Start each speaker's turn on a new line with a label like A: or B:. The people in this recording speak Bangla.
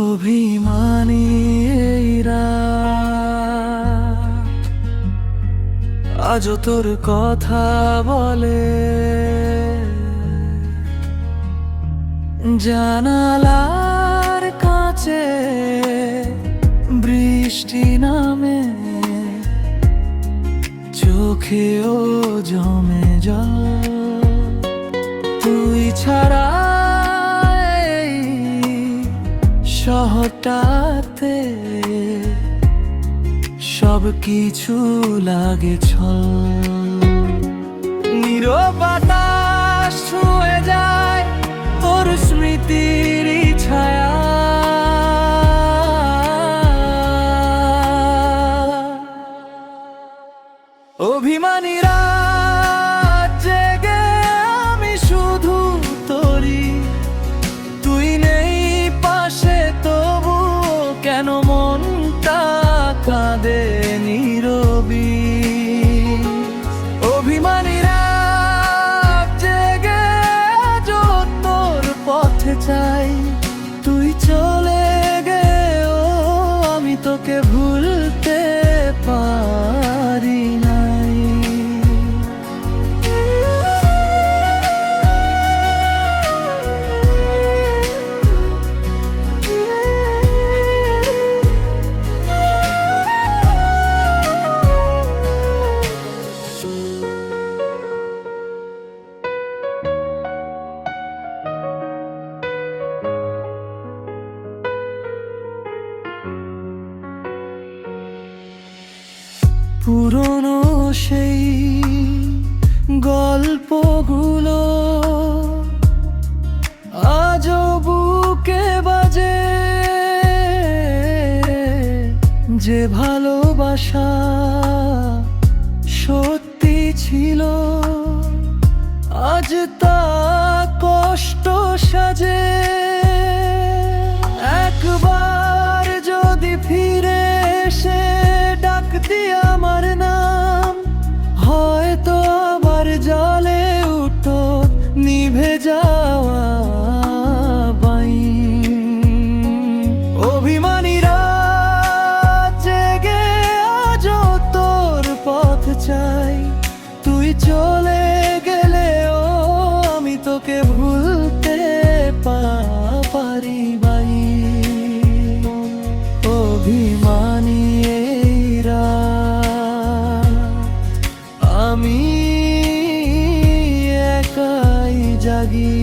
A: অভিমানী এই রাত আজও তোর কথা বলে, জানালার কাছে বৃষ্টি নামে, চোখেও জমে জল। তুই ছাড়া এই শহরটাতে সব কিছু লাগে ছল। নীরবতা ছুঁয়ে যায় তোর স্মৃতির ছায়া, অভিমানী রাত জেগে আমি শুধু তোরি, তুই নেই পাশে তবু কেন মনটা কাঁদে নীরবি। অভিমানী রাত জেগে আজও তোর পথে চাই, তুই চলে গেও আমি তোকে ভুলতে পারি নাই। পুরনো সেই গল্পগুলো আজও বুকে বাজে, যে ভালোবাসা সত্যি ছিল আজ তা কষ্ট সাজে। একবার যদি ফিরে এসে ডাকতি আমার নাম, হয়তো আবার জলে উঠো নিভে যাওয়া বাই। অভিমানী রাত জেগে আজও তোর পথ চাই, তুই চলে গেলেও আমি তোকে ভুলতে পারি বাই। অভিমানী এই রাত আমি একাই জাগি।